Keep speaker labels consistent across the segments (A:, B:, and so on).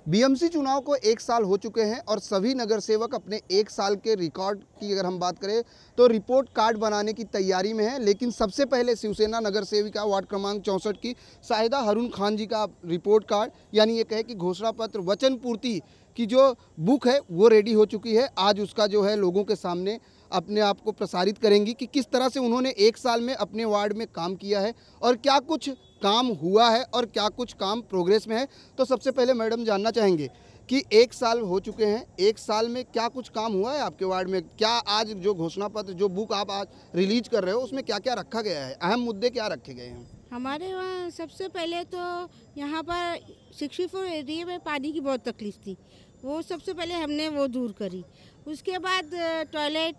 A: BMC चुनाव को 1 साल हो चुके हैं और सभी नगर सेवक अपने 1 साल के रिकॉर्ड की अगर हम बात करें तो रिपोर्ट कार्ड बनाने की तैयारी में है। लेकिन सबसे पहले शिवसेना नगर सेविका वार्ड क्रमांक 64 की शाहिदा हारून खान जी का रिपोर्ट कार्ड यानी ये कहे कि घोषणा पत्र वचन पूर्ति की जो बुक है वो रेडी हो चुकी है। आज उसका जो है लोगों के सामने अपने आप को प्रसारित करेंगी कि किस तरह से उन्होंने 1 साल में अपने वार्ड में काम किया है और क्या कुछ काम हुआ है और क्या कुछ काम प्रोग्रेस में है। तो सबसे पहले मैडम जानना चाहेंगे कि 1 साल हो चुके हैं, 1 साल में क्या कुछ काम हुआ है आपके वार्ड में? क्या आज जो घोषणा पत्र जो बुक आप आज रिलीज कर रहे हो उसमें क्या क्या रखा गया है, अहम मुद्दे क्या रखे गए हैं?
B: हमारे वहाँ सबसे पहले तो यहाँ पर 64 एरिया में पानी की बहुत तकलीफ थी, वो सबसे पहले हमने वो दूर करी। उसके बाद टॉयलेट,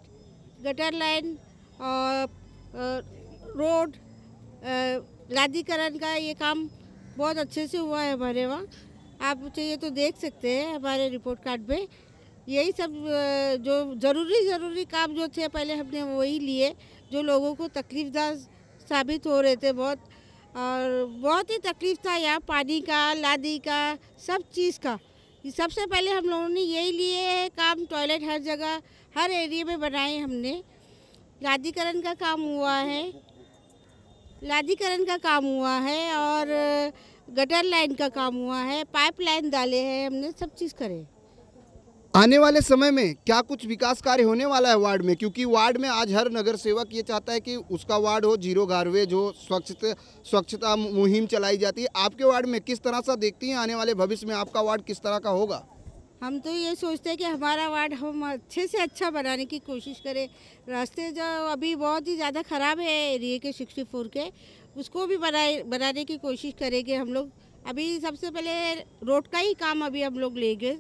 B: गटर लाइन और रोड, लादीकरण का ये काम बहुत अच्छे से हुआ है हमारे वहाँ। आप चाहिए तो देख सकते हैं हमारे रिपोर्ट कार्ड में। यही सब जो ज़रूरी काम जो थे पहले हमने वही लिए, जो लोगों को तकलीफदार साबित हो रहे थे बहुत, और बहुत ही तकलीफ था यहाँ पानी का, लादी का, सब चीज़ का। सबसे पहले हम लोगों ने यही लिए काम, टॉयलेट हर जगह हर एरिया में बनाए हमने। लादीकरण का काम हुआ है, लादीकरण का काम हुआ है और गटर लाइन का काम हुआ है, पाइप लाइन डाले हैं हमने, सब चीज़ करे।
A: आने वाले समय में क्या कुछ विकास कार्य होने वाला है वार्ड में? क्योंकि वार्ड में आज हर नगर सेवक ये चाहता है कि उसका वार्ड हो जीरो गार्बेज हो, स्वच्छता मुहिम चलाई जाती है। आपके वार्ड में किस तरह से देखती हैं आने वाले भविष्य में आपका वार्ड किस तरह का होगा?
B: हम तो ये सोचते हैं कि हमारा वार्ड हम अच्छे से अच्छा बनाने की कोशिश करें। रास्ते जो अभी बहुत ही ज़्यादा ख़राब है एरिया के 64 के, उसको भी बनाने की कोशिश करेंगे हम लोग। अभी सबसे पहले रोड का ही काम अभी हम लोग लेंगे,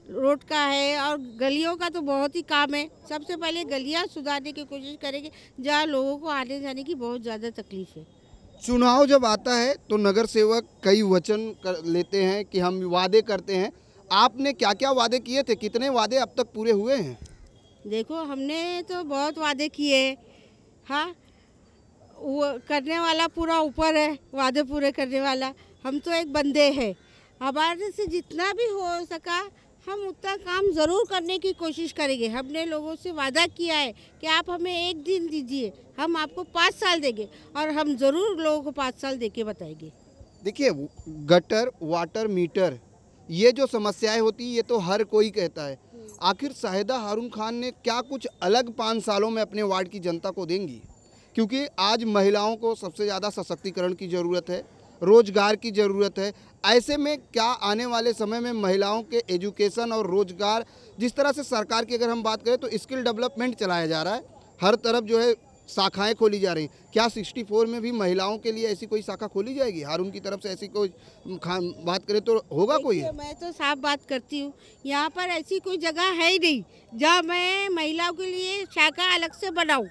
B: रोड का है और गलियों का तो बहुत ही काम है। सबसे पहले गलियाँ सुधारने की कोशिश करेंगे जहाँ लोगों को आने जाने की बहुत ज़्यादा तकलीफ है।
A: चुनाव जब आता है तो नगर सेवक कई वचन लेते हैं कि हम वादे करते हैं। आपने क्या क्या वादे किए थे, कितने वादे अब तक पूरे हुए हैं?
B: देखो हमने तो बहुत वादे किए, हाँ, वो करने वाला पूरा ऊपर है, वादे पूरे करने वाला। हम तो एक बंदे हैं, हमारे से जितना भी हो सका हम उतना काम ज़रूर करने की कोशिश करेंगे। हमने लोगों से वादा किया है कि आप हमें 1 दिन दीजिए, हम आपको 5 साल देंगे और हम ज़रूर लोगों को 5 साल दे के बताएंगे।
A: देखिए, गटर, वाटर मीटर, ये जो समस्याएं होती हैं ये तो हर कोई कहता है। आखिर शाहिदा हारून खान ने क्या कुछ अलग 5 सालों में अपने वार्ड की जनता को देंगी? क्योंकि आज महिलाओं को सबसे ज़्यादा सशक्तिकरण की ज़रूरत है, रोजगार की ज़रूरत है। ऐसे में क्या आने वाले समय में महिलाओं के एजुकेशन और रोजगार, जिस तरह से सरकार की अगर हम बात करें तो स्किल डेवलपमेंट चलाया जा रहा है, हर तरफ जो है शाखाएं खोली जा रही हैं, क्या 64 में भी महिलाओं के लिए ऐसी कोई शाखा खोली जाएगी? हारून की तरफ से ऐसी कोई बात करें तो होगा कोई?
B: मैं तो साफ बात करती हूँ, यहाँ पर ऐसी कोई जगह है ही नहीं जहाँ मैं महिलाओं के लिए शाखा अलग से बनाऊँ।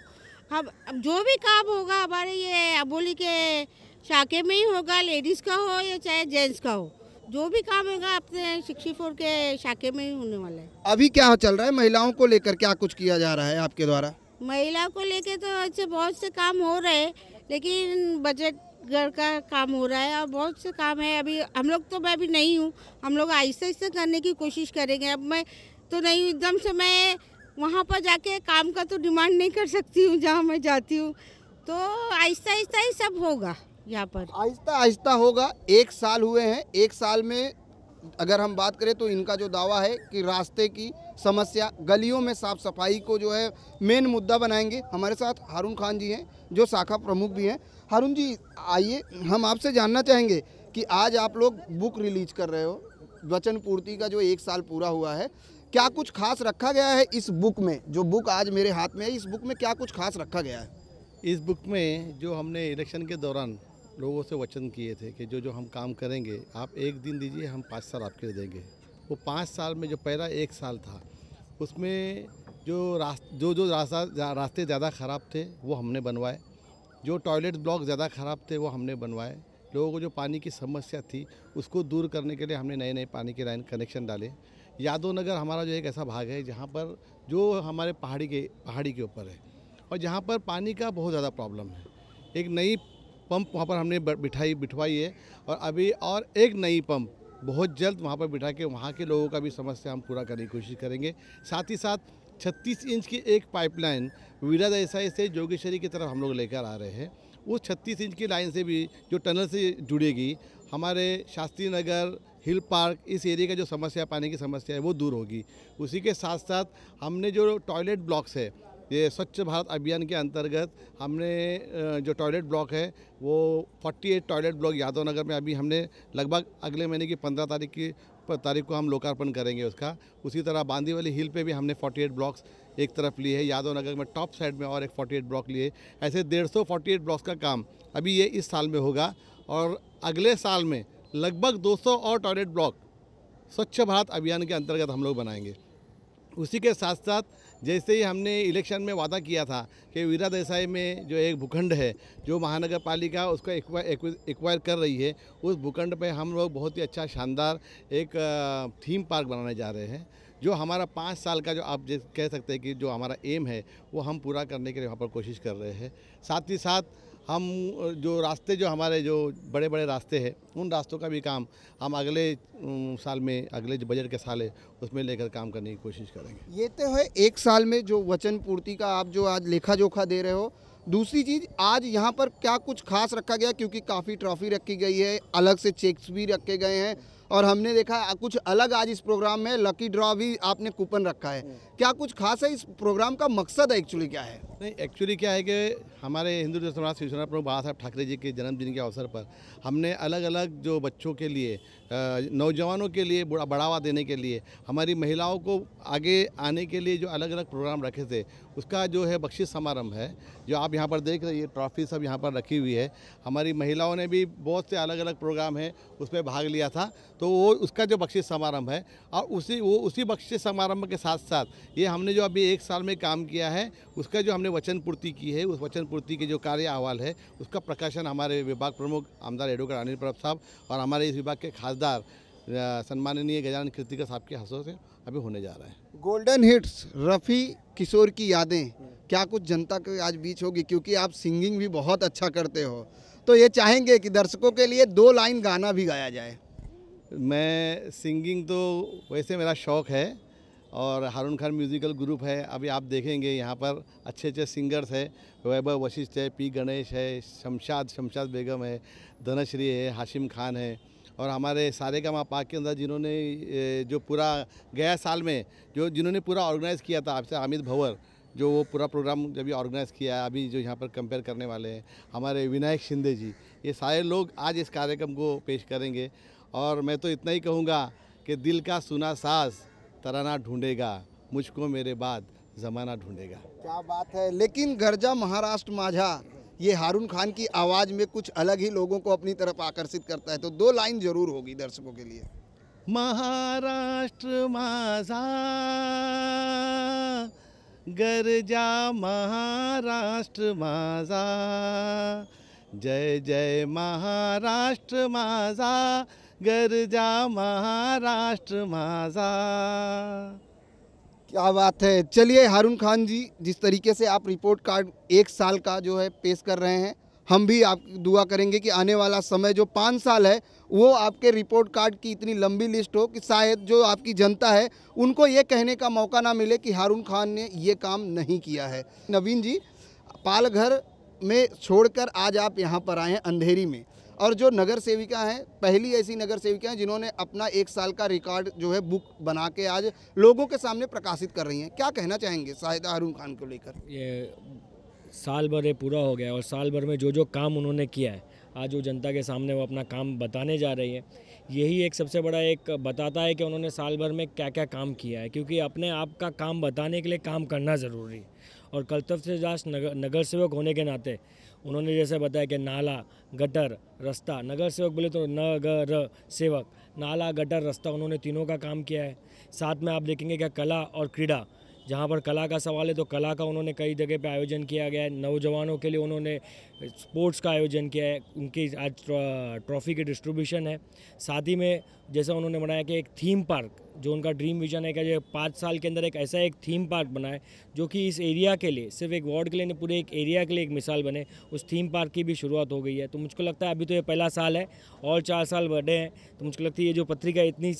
B: हम अब जो भी काम होगा हमारे ये अबोली के शाखे में ही होगा, लेडीज़ का हो या चाहे जेंट्स का हो, जो भी काम होगा अपने 64 के शाखे में ही होने वाला है।
A: अभी क्या चल रहा है महिलाओं को लेकर, क्या कुछ किया जा रहा है आपके द्वारा?
B: महिला को लेके तो ऐसे बहुत से काम हो रहे हैं, लेकिन बजट घर का काम हो रहा है और बहुत से काम है। अभी हम लोग तो, मैं भी नहीं हूँ, हम लोग आहिस्ता आहिस्ता करने की कोशिश करेंगे। अब मैं तो नहीं हूँ, एकदम से मैं वहाँ पर जाके काम का तो डिमांड नहीं कर सकती हूँ जहाँ मैं जाती हूँ, तो आहिस्ता आहिस्ता ही सब होगा यहाँ पर।
A: आहिस्ता आहिस्ता होगा। 1 साल हुए हैं, 1 साल में अगर हम बात करें तो इनका जो दावा है कि रास्ते की समस्या, गलियों में साफ सफाई को जो है मेन मुद्दा बनाएंगे। हमारे साथ हारून खान जी हैं जो शाखा प्रमुख भी हैं। हारून जी, आइए हम आपसे जानना चाहेंगे कि आज आप लोग बुक रिलीज कर रहे हो, वचन पूर्ति का जो 1 साल पूरा हुआ है, क्या कुछ खास रखा गया है इस बुक में? जो बुक आज मेरे हाथ में है, इस बुक में क्या कुछ खास रखा गया है?
C: इस बुक में जो हमने इलेक्शन के दौरान लोगों से वचन किए थे कि जो हम काम करेंगे, आप 1 दिन दीजिए, हम 5 साल आपके लिए देंगे। वो 5 साल में जो पहला 1 साल था उसमें जो रास्ते ज़्यादा ख़राब थे वो हमने बनवाए, जो टॉयलेट ब्लॉक ज़्यादा ख़राब थे वो हमने बनवाए, लोगों को जो पानी की समस्या थी उसको दूर करने के लिए हमने नए नए पानी के लाइन कनेक्शन डाले। यादव नगर हमारा जो एक ऐसा भाग है जहाँ पर जो हमारे पहाड़ी के ऊपर है और जहाँ पर पानी का बहुत ज़्यादा प्रॉब्लम है। एक नई पंप वहाँ पर हमने बिठवाई है और अभी और एक नई पंप बहुत जल्द वहाँ पर बिठा के वहाँ के लोगों का भी समस्या हम पूरा करने की कोशिश करेंगे। साथ ही साथ 36 इंच की एक पाइपलाइन वीरा देसाई से जोगेश्वरी की तरफ हम लोग लेकर आ रहे हैं। उस 36 इंच की लाइन से भी जो टनल से जुड़ेगी, हमारे शास्त्री नगर, हिल पार्क, इस एरिया का जो समस्या, पानी की समस्या है, वो दूर होगी। उसी के साथ साथ हमने जो टॉयलेट ब्लॉक्स है, ये स्वच्छ भारत अभियान के अंतर्गत हमने जो टॉयलेट ब्लॉक है वो 48 टॉयलेट ब्लॉक यादव नगर में अभी हमने लगभग अगले महीने की 15 तारीख को हम लोकार्पण करेंगे उसका। उसी तरह बांदी वाली हिल पे भी हमने 48 ब्लॉक्स एक तरफ लिए है, यादव नगर में टॉप साइड में और एक 48 ब्लॉक लिए। ऐसे 150 48 ब्लॉक्स का काम अभी ये इस साल में होगा और अगले साल में लगभग 200 और टॉयलेट ब्लॉक स्वच्छ भारत अभियान के अंतर्गत हम लोग बनाएंगे। उसी के साथ साथ जैसे ही हमने इलेक्शन में वादा किया था कि वीरा देसाई में जो एक भूखंड है जो महानगर पालिका उसको एक्वायर कर रही है, उस भूखंड पे हम लोग बहुत ही अच्छा शानदार एक थीम पार्क बनाने जा रहे हैं। जो हमारा 5 साल का जो आप कह सकते हैं कि जो हमारा एम है वो हम पूरा करने के लिए वहाँ पर कोशिश कर रहे हैं। साथ ही साथ हम जो रास्ते, जो हमारे जो बड़े बड़े रास्ते हैं, उन रास्तों का भी काम हम अगले साल में, अगले जो बजट के साल है उसमें लेकर काम करने की कोशिश करेंगे।
A: ये तो है एक साल में जो वचन पूर्ति का आप जो आज लेखा जोखा दे रहे हो। दूसरी चीज़, आज यहाँ पर क्या कुछ खास रखा गया, क्योंकि काफ़ी ट्रॉफी रखी गई है, अलग से चेक्स भी रखे गए हैं और हमने देखा कुछ अलग आज इस प्रोग्राम में लकी ड्रॉ भी आपने कूपन रखा है। क्या कुछ खास है? इस प्रोग्राम का मकसद एक्चुअली क्या है?
C: नहीं, एक्चुअली क्या है कि हमारे हिंदू समाज शिवसेना प्रमुख बाबा साहब ठाकरे जी के जन्मदिन के अवसर पर हमने अलग अलग जो बच्चों के लिए, नौजवानों के लिए बढ़ावा देने के लिए, हमारी महिलाओं को आगे आने के लिए जो अलग अलग प्रोग्राम रखे थे, उसका जो है बख्शिश समारोह है जो आप यहाँ पर देख रही है। ट्रॉफी सब यहाँ पर रखी हुई है। हमारी महिलाओं ने भी बहुत से अलग अलग प्रोग्राम है उसमें भाग लिया था, तो वो उसका जो बख्शिश समारोह है और उसी बख्शिश समारोह के साथ साथ ये हमने जो अभी 1 साल में काम किया है उसका जो हमने वचन पूर्ति की है, उस वचन पूर्ति के जो कार्य अहवाल है उसका प्रकाशन हमारे विभाग प्रमुख आमदार एडवोकेट अनिल प्रताप साहब और हमारे इस विभाग के खासदार सम्माननीय गजानन कीर्तिकर साहब के हाथों से अभी होने जा रहा है।
A: गोल्डन हिट्स, रफ़ी किशोर की यादें, क्या कुछ जनता के आज बीच होगी? क्योंकि आप सिंगिंग भी बहुत अच्छा करते हो, तो ये चाहेंगे कि दर्शकों के लिए 2 लाइन गाना भी गाया जाए।
C: मैं सिंगिंग तो वैसे मेरा शौक़ है और हारून खान म्यूज़िकल ग्रुप है। अभी आप देखेंगे यहाँ पर अच्छे अच्छे सिंगर्स है, वैभव वशिष्ठ है, पी गणेश है, शमशाद बेगम है, धनश्री है, हाशिम खान है और हमारे सारेगामापा के अंदर जिन्होंने जो पूरा गया साल में जिन्होंने पूरा ऑर्गेनाइज़ किया था, आपसे अमित भंवर, जो वो पूरा प्रोग्राम जब ऑर्गेनाइज़ किया है, अभी जो यहाँ पर कंपेयर करने वाले हैं हमारे विनायक शिंदे जी, ये सारे लोग आज इस कार्यक्रम को पेश करेंगे। और मैं तो इतना ही कहूँगा कि दिल का सुना साज तराना ढूंढेगा, मुझको मेरे बाद ज़माना ढूंढेगा।
A: क्या बात है। लेकिन गर्जा महाराष्ट्र माझा, ये हारून खान की आवाज़ में कुछ अलग ही लोगों को अपनी तरफ आकर्षित करता है, तो 2 लाइन जरूर होगी दर्शकों के लिए।
C: महाराष्ट्र माझा गर्जा महाराष्ट्र माझा, जय जय महाराष्ट्र माझा गर्जा महाराष्ट्र माझा।
A: क्या बात है। चलिए हारून खान जी, जिस तरीके से आप रिपोर्ट कार्ड 1 साल का जो है पेश कर रहे हैं, हम भी आप दुआ करेंगे कि आने वाला समय जो 5 साल है वो आपके रिपोर्ट कार्ड की इतनी लंबी लिस्ट हो कि शायद जो आपकी जनता है उनको ये कहने का मौका ना मिले कि हारून खान ने ये काम नहीं किया है। नवीन जी, पालघर में छोड़कर आज आप यहाँ पर आए हैं अंधेरी में, और जो नगर सेविका हैं, पहली ऐसी नगर सेविका हैं जिन्होंने अपना 1 साल का रिकॉर्ड जो है बुक बना के आज लोगों के सामने प्रकाशित कर रही हैं। क्या कहना चाहेंगे शाहिदा हारून खान को लेकर?
D: ये साल भर पूरा हो गया और साल भर में जो काम उन्होंने किया है, आज वो जनता के सामने वो अपना काम बताने जा रही है। यही एक सबसे बड़ा एक बताता है कि उन्होंने साल भर में क्या क्या काम किया है, क्योंकि अपने आप का काम बताने के लिए काम करना ज़रूरी है। और कर्तव्यजात नगर सेवक होने के नाते उन्होंने जैसे बताया कि नाला, गटर, रास्ता, नगर सेवक बोले तो नगर सेवक, नाला, गटर, रास्ता, उन्होंने तीनों का काम किया है। साथ में आप देखेंगे क्या कला और क्रीड़ा, जहाँ पर कला का सवाल है तो कला का उन्होंने कई जगह पे आयोजन किया गया है। नौजवानों के लिए उन्होंने स्पोर्ट्स का आयोजन किया है, उनकी आज ट्रॉफी की डिस्ट्रीब्यूशन है। साथ ही में जैसा उन्होंने बनाया कि एक थीम पार्क जो उनका ड्रीम विजन है कि जो 5 साल के अंदर एक ऐसा एक थीम पार्क बनाए जो कि इस एरिया के लिए, सिर्फ एक वार्ड के लिए नहीं, पूरे एक एरिया के लिए एक मिसाल बने, उस थीम पार्क की भी शुरुआत हो गई है। तो मुझको लगता है अभी तो ये पहला साल है और 4 साल बढ़े हैं, तो मुझको लगता है ये जो पत्रिका इतनी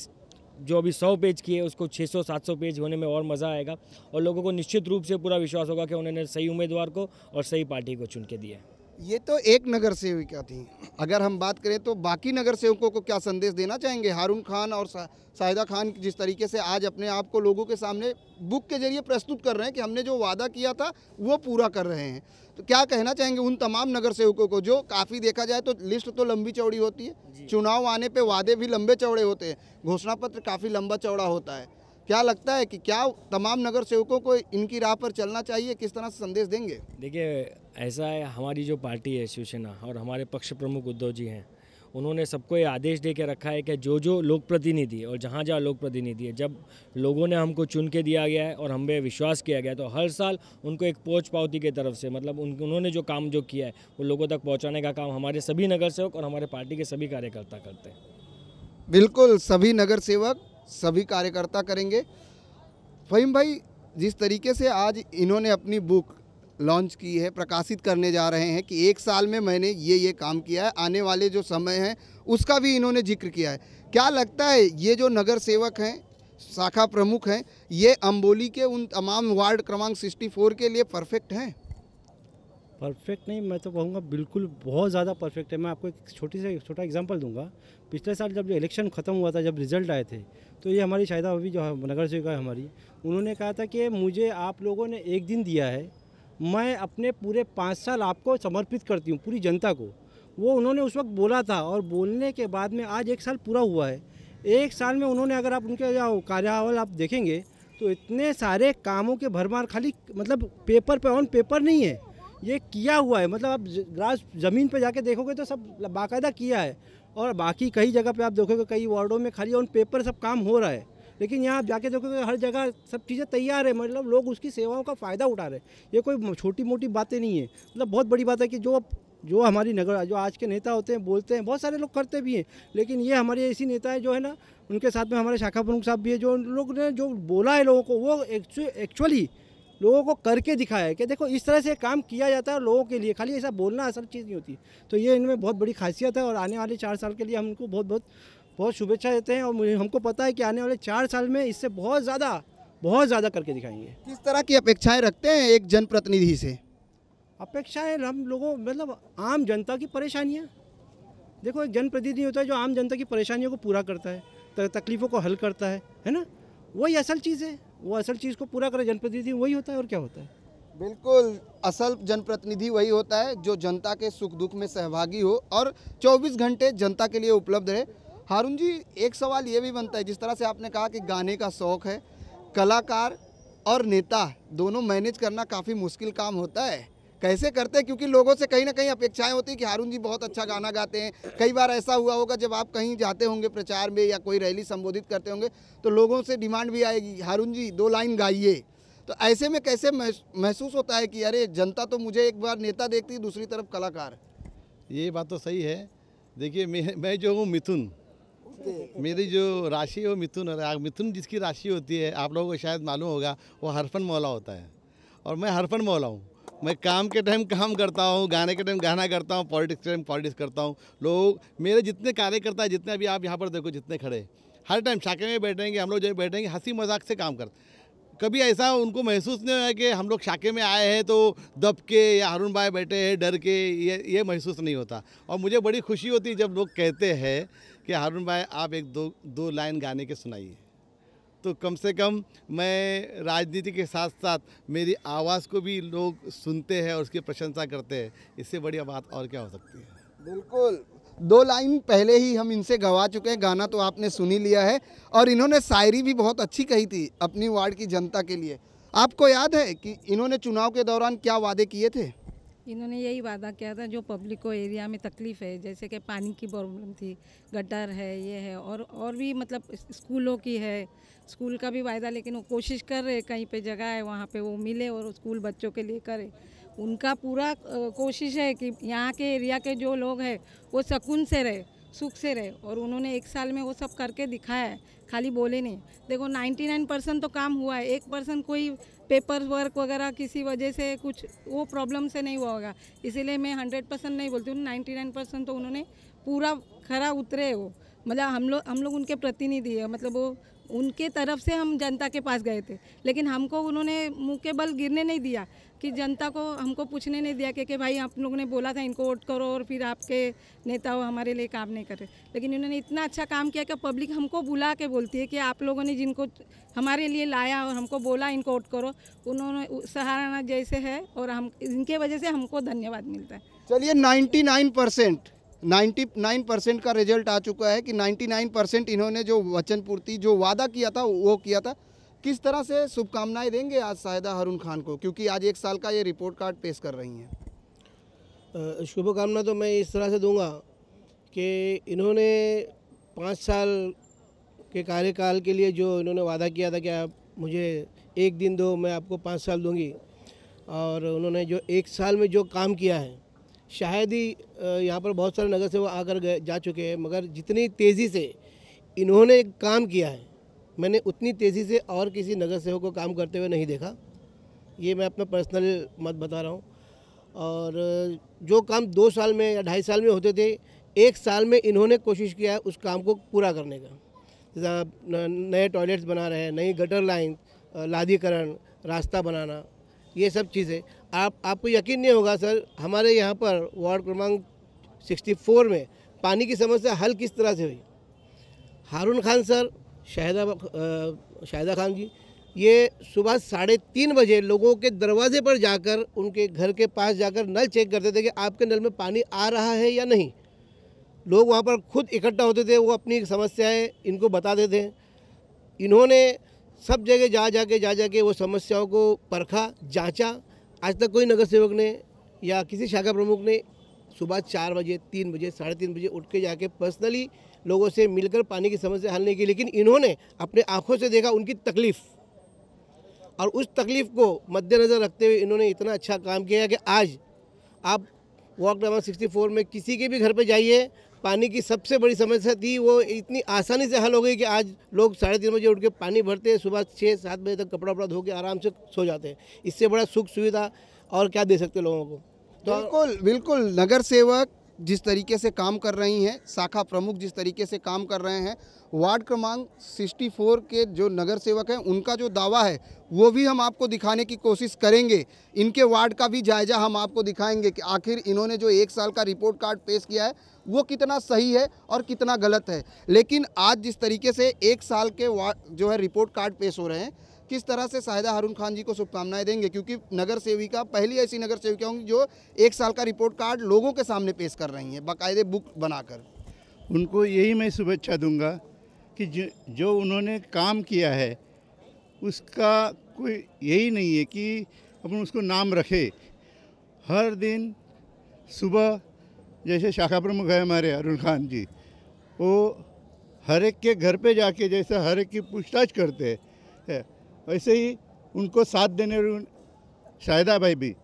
D: जो अभी 100 पेज की है उसको 600-700 पेज होने में और मज़ा आएगा और लोगों को निश्चित रूप से पूरा विश्वास होगा कि उन्होंने सही उम्मीदवार को और सही पार्टी को चुन के दिया है।
A: ये तो एक नगर सेविका थी, अगर हम बात करें तो बाकी नगर सेवकों को क्या संदेश देना चाहेंगे? हारून खान और शाहिदा खान जिस तरीके से आज अपने आप को लोगों के सामने बुक के जरिए प्रस्तुत कर रहे हैं कि हमने जो वादा किया था वो पूरा कर रहे हैं, तो क्या कहना चाहेंगे उन तमाम नगर सेवकों को? जो काफ़ी देखा जाए तो लिस्ट तो लंबी चौड़ी होती है, चुनाव आने पे वादे भी लंबे चौड़े होते हैं, घोषणा पत्र काफ़ी लंबा चौड़ा होता है, क्या लगता है कि क्या तमाम नगर सेवकों को इनकी राह पर चलना चाहिए? किस तरह से संदेश देंगे?
D: देखिए ऐसा है, हमारी जो पार्टी है शिवसेना और हमारे पक्ष प्रमुख उद्धव जी हैं, उन्होंने सबको ये आदेश दे के रखा है कि जो जो लोक प्रतिनिधि और जहाँ जहाँ लोक प्रतिनिधि है, जब लोगों ने हमको चुन के दिया गया है और हम पे विश्वास किया गया है, तो हर साल उनको एक पोच पावती की तरफ से, मतलब उन्होंने जो काम जो किया है वो लोगों तक पहुँचाने का काम हमारे सभी नगर सेवक और हमारे पार्टी के सभी कार्यकर्ता करते हैं।
A: बिल्कुल, सभी नगर सेवक सभी कार्यकर्ता करेंगे। फ़हीम भाई, जिस तरीके से आज इन्होंने अपनी बुक लॉन्च की है, प्रकाशित करने जा रहे हैं कि 1 साल में मैंने ये काम किया है, आने वाले जो समय है उसका भी इन्होंने जिक्र किया है, क्या लगता है ये जो नगर सेवक हैं, शाखा प्रमुख हैं, ये अम्बोली के उन तमाम वार्ड क्रमांक 64 के लिए परफेक्ट हैं?
E: परफेक्ट नहीं, मैं तो कहूँगा बिल्कुल बहुत ज़्यादा परफेक्ट है। मैं आपको एक छोटा एग्जांपल दूंगा। पिछले साल जब जो इलेक्शन ख़त्म हुआ था, जब रिज़ल्ट आए थे, तो ये हमारी शाहिदा भाभी जो नगर सेविका है हमारी, उन्होंने कहा था कि मुझे आप लोगों ने एक दिन दिया है, मैं अपने पूरे 5 साल आपको समर्पित करती हूँ, पूरी जनता को। वो उन्होंने उस वक्त बोला था और बोलने के बाद में आज 1 साल पूरा हुआ है। 1 साल में उन्होंने, अगर आप उनके कार्यावल आप देखेंगे तो इतने सारे कामों के भरमार, खाली मतलब पेपर पे ऑन पेपर नहीं है, ये किया हुआ है। मतलब आप ग्रास ज़मीन पे जाके देखोगे तो सब बाकायदा किया है। और बाकी कई जगह पे आप देखोगे, कई वार्डों में खाली ऑन पेपर सब काम हो रहा है, लेकिन यहाँ आप जाके देखोगे हर जगह सब चीज़ें तैयार है, मतलब लोग उसकी सेवाओं का फ़ायदा उठा रहे हैं। ये कोई छोटी मोटी बातें नहीं है, मतलब बहुत बड़ी बात है कि जो हमारी नगर, जो आज के नेता होते हैं, बोलते हैं, बहुत सारे लोग करते भी हैं, लेकिन ये हमारे ऐसी नेता है जो है ना, उनके साथ में हमारे शाखा प्रमुख साहब भी है, जो लोग ने जो बोला है लोगों को, वो एक्चुअली लोगों को करके दिखाया है कि देखो इस तरह से काम किया जाता है लोगों के लिए, खाली ऐसा बोलना असल चीज़ नहीं होती। तो ये इनमें बहुत बड़ी खासियत है और आने वाले 4 साल के लिए हम उनको बहुत शुभेच्छा देते हैं। और हमको पता है कि आने वाले 4 साल में इससे बहुत ज़्यादा करके दिखाएंगे।
A: किस तरह की अपेक्षाएं रखते हैं एक जनप्रतिनिधि से?
E: अपेक्षाएं हम लोगों, मतलब आम जनता की परेशानियाँ, देखो एक जनप्रतिनिधि होता है जो आम जनता की परेशानियों को पूरा करता है, तकलीफ़ों को हल करता है ना, वही असल चीज़ है। वो असल चीज़ को पूरा करे जनप्रतिनिधि, वही होता है और क्या होता है।
A: बिल्कुल, असल जनप्रतिनिधि वही होता है जो जनता के सुख दुख में सहभागी हो और 24 घंटे जनता के लिए उपलब्ध रहे। हारून जी, एक सवाल ये भी बनता है, जिस तरह से आपने कहा कि गाने का शौक़ है, कलाकार और नेता दोनों मैनेज करना काफ़ी मुश्किल काम होता है, कैसे करते हैं? क्योंकि लोगों से कहीं ना कहीं अपेक्षाएं होती है कि हारून जी बहुत अच्छा गाना गाते हैं। कई बार ऐसा हुआ होगा जब आप कहीं जाते होंगे प्रचार में या कोई रैली संबोधित करते होंगे तो लोगों से डिमांड भी आएगी, हारून जी 2 लाइन गाइए, तो ऐसे में कैसे महसूस होता है कि अरे जनता तो मुझे एक बार नेता देखती है, दूसरी तरफ कलाकार?
C: ये बात तो सही है। देखिए मैं जो हूँ मिथुन, मेरी जो राशि है वो मिथुन है। मिथुन जिसकी राशि होती है, आप लोगों को शायद मालूम होगा, वो हरफन मौला होता है और मैं हरफन मौला हूँ। मैं काम के टाइम काम करता हूँ, गाने के टाइम गाना करता हूँ, पॉलिटिक्स के टाइम पॉलिटिक्स करता हूँ। लोग मेरे जितने कार्यकर्ता है, जितने अभी आप यहाँ पर देखो जितने खड़े, हर टाइम शाखे में बैठेंगे, हम लोग जब बैठेंगे हंसी मजाक से काम करते। कभी ऐसा उनको महसूस नहीं हुआ कि हम लोग शाखे में आए हैं तो दब के या हारून भाई बैठे हैं डर के, ये महसूस नहीं होता। और मुझे बड़ी खुशी होती है जब लोग कहते हैं कि हारून भाई आप एक दो लाइन गाने के सुनाइए, तो कम से कम मैं राजनीति के साथ साथ मेरी आवाज़ को भी लोग सुनते हैं और उसकी प्रशंसा करते हैं। इससे बढ़िया बात और क्या हो सकती है?
A: बिल्कुल, 2 लाइन पहले ही हम इनसे गवा चुके हैं, गाना तो आपने सुन ही लिया है और इन्होंने शायरी भी बहुत अच्छी कही थी अपनी वार्ड की जनता के लिए। आपको याद है कि इन्होंने चुनाव के दौरान क्या वादे किए थे?
F: इन्होंने यही वादा किया था, जो पब्लिक को एरिया में तकलीफ़ है, जैसे कि पानी की प्रॉब्लम थी, गटर है, ये है, और भी मतलब स्कूलों की है, स्कूल का भी वायदा, लेकिन वो कोशिश कर रहे कहीं पे जगह है वहाँ पे वो मिले और स्कूल बच्चों के लिए करे। उनका पूरा कोशिश है कि यहाँ के एरिया के जो लोग हैं वो सुकून से रहे, सुख से रहे, और उन्होंने 1 साल में वो सब करके दिखाया है। खाली बोले नहीं। देखो 99% तो काम हुआ है, 1% कोई पेपर वर्क वगैरह किसी वजह से कुछ वो प्रॉब्लम से नहीं हुआ होगा। इसीलिए मैं 100% नहीं बोलती हूँ, 99% तो उन्होंने पूरा खरा उतरे वो। मतलब हम लोग उनके प्रतिनिधि है, मतलब वो उनके तरफ से हम जनता के पास गए थे, लेकिन हमको उन्होंने मुंह के बल गिरने नहीं दिया कि जनता को हमको पूछने नहीं दिया कि भाई आप लोगों ने बोला था इनको वोट करो और फिर आपके नेता हमारे लिए काम नहीं करे। लेकिन इन्होंने इतना अच्छा काम किया कि पब्लिक हमको बुला के बोलती है कि आप लोगों ने जिनको हमारे लिए लाया और हमको बोला इनको वोट करो, उन्होंने सहारा जैसे है और हम इनके वजह से हमको धन्यवाद मिलता है।
A: चलिए 99% का रिजल्ट आ चुका है कि 99% इन्होंने जो वचन पूर्ति जो वादा किया था वो किया था। किस तरह से शुभकामनाएं देंगे आज शाहिदा हारून खान को, क्योंकि आज 1 साल का ये रिपोर्ट कार्ड पेश कर रही हैं?
G: शुभकामना तो मैं इस तरह से दूंगा कि इन्होंने 5 साल के कार्यकाल के लिए जो इन्होंने वादा किया था कि आप मुझे 1 दिन दो, मैं आपको 5 साल दूंगी, और उन्होंने जो 1 साल में जो काम किया है, शायद ही यहाँ पर बहुत सारे नगर सेवक आकर जा चुके हैं, मगर जितनी तेज़ी से इन्होंने काम किया है मैंने उतनी तेज़ी से और किसी नगर सेवक को काम करते हुए नहीं देखा। ये मैं अपना पर्सनल मत बता रहा हूँ। और जो काम 2 साल में या 2.5 साल में होते थे, 1 साल में इन्होंने कोशिश किया है उस काम को पूरा करने का। जैसा नए टॉयलेट्स बना रहे हैं, नई गटर लाइन, लादीकरण, रास्ता बनाना, ये सब चीज़ें आपको यकीन नहीं होगा सर, हमारे यहाँ पर वार्ड क्रमांक 64 में पानी की समस्या हल किस तरह से हुई। हारून खान सर, शाहिदा खान जी, ये सुबह 3:30 बजे लोगों के दरवाजे पर जाकर, उनके घर के पास जाकर नल चेक करते थे कि आपके नल में पानी आ रहा है या नहीं। लोग वहाँ पर खुद इकट्ठा होते थे, वो अपनी समस्याएं इनको बताते थे। इन्होंने सब जगह जा जाके वो समस्याओं को परखा, जांचा। आज तक कोई नगर सेवक ने या किसी शाखा प्रमुख ने सुबह 4 बजे, 3 बजे, 3:30 बजे उठ के जाके पर्सनली लोगों से मिलकर पानी की समस्या हल नहीं की। लेकिन इन्होंने अपने आंखों से देखा उनकी तकलीफ़, और उस तकलीफ़ को मद्देनज़र रखते हुए इन्होंने इतना अच्छा काम किया कि आज आप वार्ड नंबर 64 में किसी के भी घर पे जाइए, पानी की सबसे बड़ी समस्या थी वो इतनी आसानी से हल हो गई कि आज लोग 3:30 बजे उठ के पानी भरते हैं, सुबह 6-7 बजे तक कपड़ा वपड़ा धो के आराम से सो जाते हैं। इससे बड़ा सुख सुविधा और क्या दे सकते लोगों को।
A: तो बिल्कुल नगर सेवक जिस तरीके से काम कर रही हैं, शाखा प्रमुख जिस तरीके से काम कर रहे हैं, वार्ड क्रमांक 64 के जो नगर सेवक हैं उनका जो दावा है वो भी हम आपको दिखाने की कोशिश करेंगे। इनके वार्ड का भी जायजा हम आपको दिखाएंगे कि आखिर इन्होंने जो 1 साल का रिपोर्ट कार्ड पेश किया है वो कितना सही है और कितना गलत है। लेकिन आज जिस तरीके से 1 साल के जो है रिपोर्ट कार्ड पेश हो रहे हैं, किस तरह से शाहिदा हारून खान जी को शुभकामनाएं देंगे, क्योंकि नगर सेविका पहली ऐसी नगर सेविका होंगी जो 1 साल का रिपोर्ट कार्ड लोगों के सामने पेश कर रही हैं, बाकायदे बुक बनाकर।
H: उनको यही मैं शुभेच्छा दूंगा कि जो उन्होंने काम किया है उसका कोई यही नहीं है कि अपन उसको नाम रखे। हर दिन सुबह जैसे शाखा प्रमुख है हमारे हारून खान जी, वो हर एक के घर पे जाके जैसे हर एक की पूछताछ करते हैं, वैसे ही उनको साथ देने शाहिदा भाई भी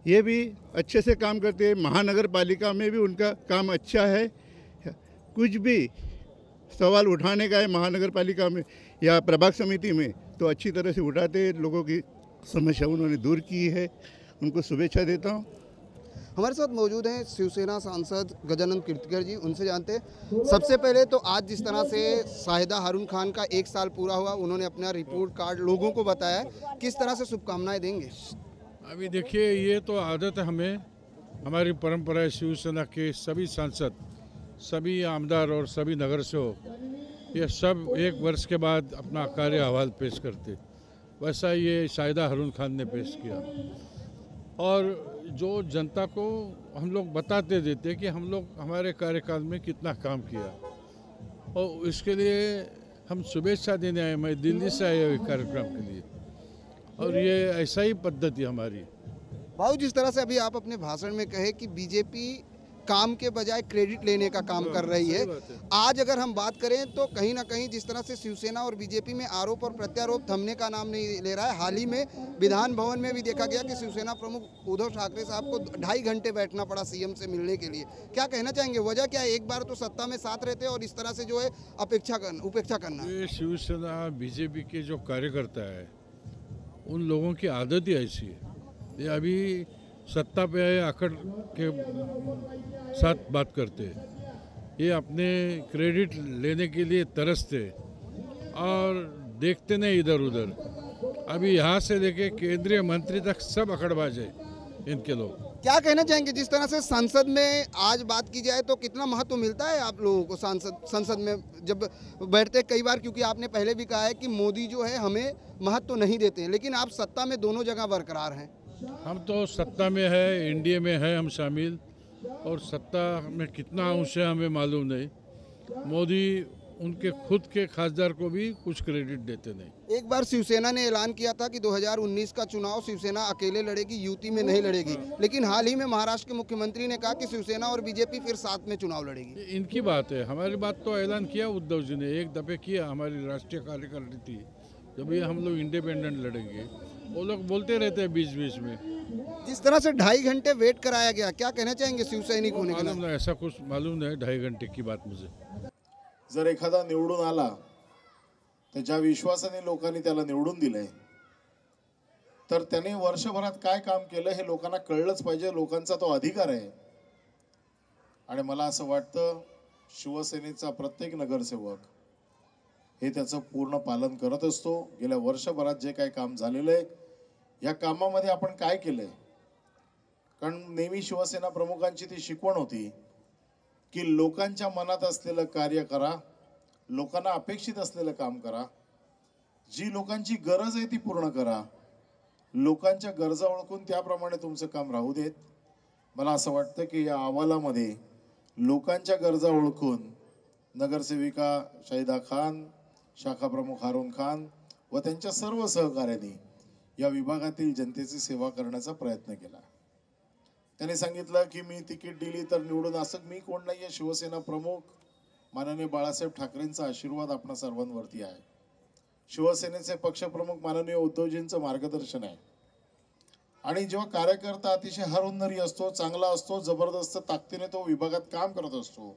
H: ये भी अच्छे से काम करते हैं। महानगर पालिका में भी उनका काम अच्छा है। कुछ भी सवाल उठाने का है महानगर पालिका में या प्रभाग समिति में तो अच्छी तरह से उठाते, लोगों की समस्या उन्होंने दूर की है। उनको शुभेच्छा देता हूँ।
A: हमारे साथ मौजूद हैं शिवसेना सांसद गजानंद कीर्तिकर जी, उनसे जानते हैं। सबसे पहले तो आज जिस तरह से शाहिदा हारून खान का 1 साल पूरा हुआ, उन्होंने अपना रिपोर्ट कार्ड लोगों को बताया, किस तरह से शुभकामनाएं देंगे?
I: अभी देखिए, ये तो आदत है हमें, हमारी परंपरा है शिवसेना के सभी सांसद, सभी आमदार और सभी नगर सेवक ये सब 1 वर्ष के बाद अपना कार्य अहवाल पेश करते। वैसा ये शाहिदा हारून खान ने पेश किया और जो जनता को हम लोग बताते देते कि हम लोग हमारे कार्यकाल में कितना काम किया, और इसके लिए हम शुभेच्छा देने आए। मैं दिल्ली से आया हूँ कार्यक्रम के लिए, और ये ऐसा ही पद्धति हमारी।
A: भाऊ, जिस तरह से अभी आप अपने भाषण में कहे कि बीजेपी काम के बजाय क्रेडिट लेने का काम कर रही है। आज अगर हम बात करें तो कहीं ना कहीं जिस तरह से शिवसेना और बीजेपी में आरोप और प्रत्यारोप थमने का नाम नहीं ले रहा है। हाल ही में विधान भवन में भी देखा गया कि शिवसेना प्रमुख उद्धव ठाकरे साहब को 2.5 घंटे बैठना पड़ा सीएम से मिलने के लिए। क्या कहना चाहेंगे, वजह क्या है? एक बार तो सत्ता में साथ रहते और इस तरह से जो है उपेक्षा करना।
I: ये शिवसेना बीजेपी के जो कार्यकर्ता है उन लोगों की आदत ही ऐसी है। ये अभी सत्ता पे आए अकड़ के साथ बात करते हैं, ये अपने क्रेडिट लेने के लिए तरसते और देखते नहीं इधर उधर। अभी यहाँ से लेके केंद्रीय मंत्री तक सब अकड़बाज है इनके लोग।
A: क्या कहना चाहेंगे, जिस तरह से संसद में आज बात की जाए तो कितना महत्व मिलता है आप लोगों को संसद में जब बैठते कई बार, क्योंकि आपने पहले भी कहा है कि मोदी जो है हमें महत्व नहीं देते हैं, लेकिन आप सत्ता में दोनों जगह बरकरार हैं।
I: हम तो सत्ता में है, एनडीए में है हम शामिल, और सत्ता में कितना अंश है हमें मालूम नहीं। मोदी उनके खुद के खासदार को भी कुछ क्रेडिट देते नहीं।
A: एक बार शिवसेना ने ऐलान किया था कि 2019 का चुनाव शिवसेना अकेले लड़ेगी, यूती में नहीं लड़ेगी, लेकिन हाल ही में महाराष्ट्र के मुख्यमंत्री ने कहा कि शिवसेना और बीजेपी फिर साथ में चुनाव लड़ेगी।
I: ये इनकी बात है, हमारी बात तो ऐलान किया उद्धव जी ने, एक दफे किया। हमारी राष्ट्रीय कार्यकारिणी थी जब ये हम लोग इंडिपेंडेंट लड़ेंगे, वो लोग बोलते रहते हैं बीच बीच में।
A: जिस तरह से 2.5 घंटे वेट कराया गया, क्या कहना चाहेंगे शिव सैनिक होने के नाते?
I: ऐसा कुछ मालूम नहीं 2.5 घंटे की बात मुझे।
J: जर एखादा निवडून आला तर ज्या विश्वासाने लोकांनी त्याला निवडून दिलंय तर त्याने वर्षभरात काय काम केलं हे लोकांना कळलंच पाहिजे। लोकांचा तो अधिकार आहे आणि मला असं वाटतं शिवसेनेचा प्रत्येक नगरसेवक हे त्याचं पूर्ण पालन करत असतो। गेल्या वर्षभरात जे काही काम झालेलं आहे या कामामध्ये आपण काय केलंय, कारण नेहमी शिवसेना प्रमुखांची ती शिकवण होती की लोकांच्या मनात असलेलं कार्य करा, लोकांना अपेक्षित असलेलं काम करा, जी लोकांची गरज आहे ती पूर्ण करा, लोकांच्या गरजा ओळखून त्याप्रमाणे तुमचं काम राहू देत। मला असं वाटतं की या अहवालामध्ये लोकांच्या गरजा ओळखून नगरसेविका शाहिदा खान, शाखा प्रमुख हारून खान व त्यांच्या सर्व सहकाऱ्यांनी या विभागातील जनतेची सेवा करण्याचा प्रयत्न केला। त्यांनी सांगितलं की मी तिकीट दिली तर निवडून, असं मी कोण नाहीये, शिवसेना प्रमुख माननीय बाळासाहेब ठाकरेंचा आशीर्वाद आपणा सर्वांवरती आहे। शिवसेनेचे पक्षप्रमुख माननीय उद्धवजींचं मार्गदर्शन आहे आणि जेव्हा कार्यकर्ता अतिशय हरहुन्नरी असतो, चांगला असतो, जबरदस्त ताकदीने तो विभागात काम करत असतो,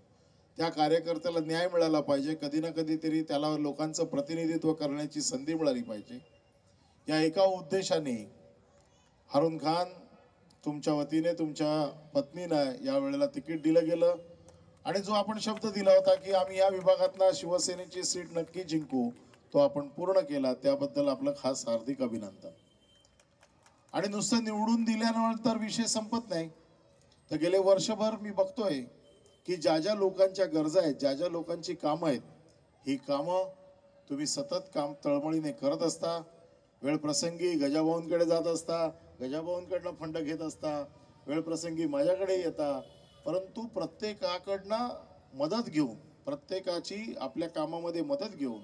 J: त्या कार्यकर्त्याला न्याय मिळाला पाहिजे, कधी ना कधी तरी त्याला लोकांचं प्रतिनिधित्व करण्याची संधी मिळाली पाहिजे। या एका उद्देशाने हारून खान तुमच्या वतीने तुमच्या पत्नीला या वेळेला तिकीट दिलं गेलं आणि जो आपण शब्द दिला होता की आम्ही या विभागातला शिवसेनेची सीट नक्की जिंकू, तो आपण पूर्ण केला, त्याबद्दल आपलं खास हार्दिक अभिनंदन। आणि नुसतं निवडून दिल्यानंतर विषय संपत नाही, तर गेले वर्षभर मी बघतोय की ज्या ज्या लोकांच्या गरजा आहेत, ज्या ज्या लोकांची कामं आहेत, ही कामं तुम्ही सतत काम तळमळीने करत असता। वेळ प्रसंगी गजाभाऊंकडे जात असता, गजाभाऊंकडनं फंड घेत असता, वेळ प्रसंगी माझ्याकडे येता, परंतु प्रत्येकाकडनं मदत घेऊन, प्रत्येकाची आपल्या कामामध्ये मदत घेऊन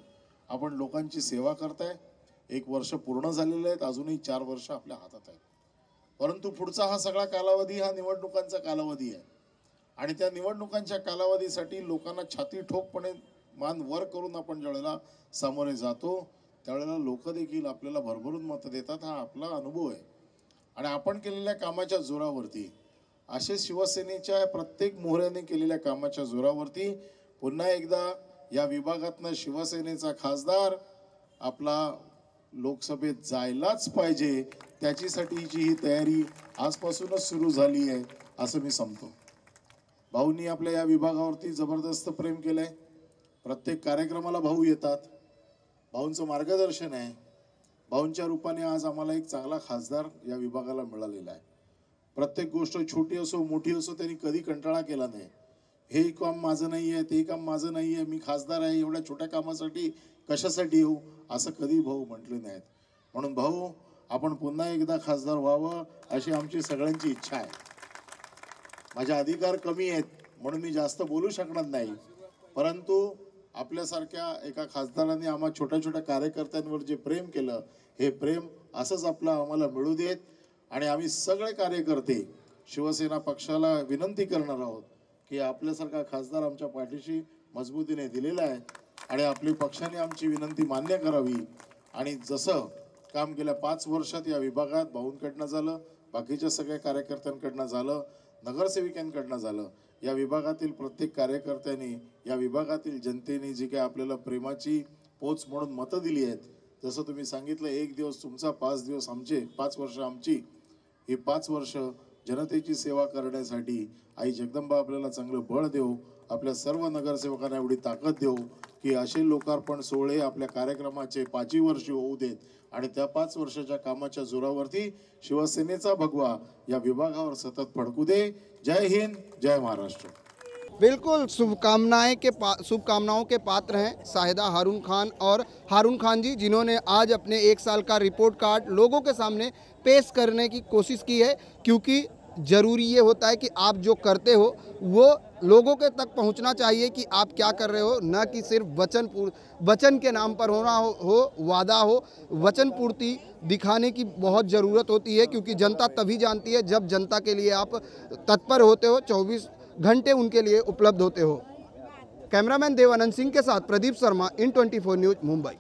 J: आपण लोकांची सेवा करताय। 1 वर्ष पूर्ण झालेले आहेत, अजूनही 4 वर्ष आपल्या हातात आहेत, परंतु पुढचा हा सगळा कालावधी हा निवडणुकांचा कालावधी आहे आणि त्या निवडणुकांच्या कालावधीसाठी लोकांना छाती ठोकपणे मान वर करून आपण ज्यावेळेला सामोरे जातो त्यावेळेला लोक देखील आपल्याला भरभरून मत देतात, हा आपला अनुभव आहे। आणि आपण केलेल्या कामाच्या जोरावरती, असे शिवसेनेच्या प्रत्येक मोहऱ्याने केलेल्या कामाच्या जोरावरती पुन्हा एकदा या विभागातनं शिवसेनेचा खासदार आपला लोकसभेत जायलाच पाहिजे, त्याच्यासाठीची ही तयारी आजपासूनच सुरू झाली आहे असं मी समजतो। भाऊंनी आपल्या या विभागावरती जबरदस्त प्रेम केलंय, प्रत्येक कार्यक्रमाला भाऊ येतात, भाऊंचं मार्गदर्शन आहे, भाऊंच्या रूपाने आज आम्हाला एक चांगला खासदार या विभागाला मिळालेला आहे। प्रत्येक गोष्ट छोटी असो मोठी असो त्यांनी कधी कंटाळा केला नाही, हे काम माझं नाही आहे, ते काम माझं नाही आहे, मी खासदार आहे, एवढ्या छोट्या कामासाठी कशासाठी येऊ, असं कधी भाऊ म्हटले नाहीत। म्हणून भाऊ आपण पुन्हा एकदा खासदार व्हावं अशी आमची सगळ्यांची इच्छा आहे। माझे अधिकार कमी आहेत म्हणून मी जास्त बोलू शकणार नाही, परंतु आपल्यासारख्या एका खासदाराने आम्हा छोट्या छोट्या कार्यकर्त्यांवर जे प्रेम केलं, हे प्रेम असंच आपलं आम्हाला मिळू देत। आणि आम्ही सगळे कार्यकर्ते शिवसेना पक्षाला विनंती करणार आहोत की आपल्यासारखा खासदार आमच्या पाठीशी मजबूतीने दिलेला आहे आणि आपली पक्षाने आमची विनंती मान्य करावी आणि जसं काम गेल्या 5 वर्षात या विभागात भाऊंकडनं झालं, बाकीच्या सगळ्या कार्यकर्त्यांकडनं झालं, नगरसेविकांकडनं झालं, या विभागातील प्रत्येक कार्यकर्त्यांनी, या विभागातील जनतेने जी काही आपल्याला प्रेमाची पोच म्हणून मतं दिली आहेत, जसं तुम्ही सांगितलं 1 दिवस तुमचा 5 दिवस आमचे, 5 वर्ष आमची, ही 5 वर्ष जनतेची सेवा करण्यासाठी आई जगदंबा आपल्याला चांगलं बळ देऊ, आपल्या सर्व नगरसेवकांना एवढी ताकद देऊ की असे लोकार्पण सोहळे आपल्या कार्यक्रमाचे 5ही वर्षी होऊ देत आणि त्या 5 वर्षाच्या कामाच्या जोरावरती शिवसेनेचा भगवा या विभागावर सतत फडकू दे। जय हिंद, जय महाराष्ट्र।
A: बिल्कुल शुभकामनाओं के पात्र हैं शाहिदा हारून खान और हारून खान जी, जिन्होंने आज अपने 1 साल का रिपोर्ट कार्ड लोगों के सामने पेश करने की कोशिश की है, क्योंकि ज़रूरी ये होता है कि आप जो करते हो वो लोगों के तक पहुंचना चाहिए कि आप क्या कर रहे हो, न कि सिर्फ वचन के नाम पर होना हो वादा हो। वचन पूर्ति दिखाने की बहुत ज़रूरत होती है, क्योंकि जनता तभी जानती है जब जनता के लिए आप तत्पर होते हो, 24 घंटे उनके लिए उपलब्ध होते हो। कैमरामैन देवानंद सिंह के साथ प्रदीप शर्मा, इन 24 न्यूज़, मुंबई।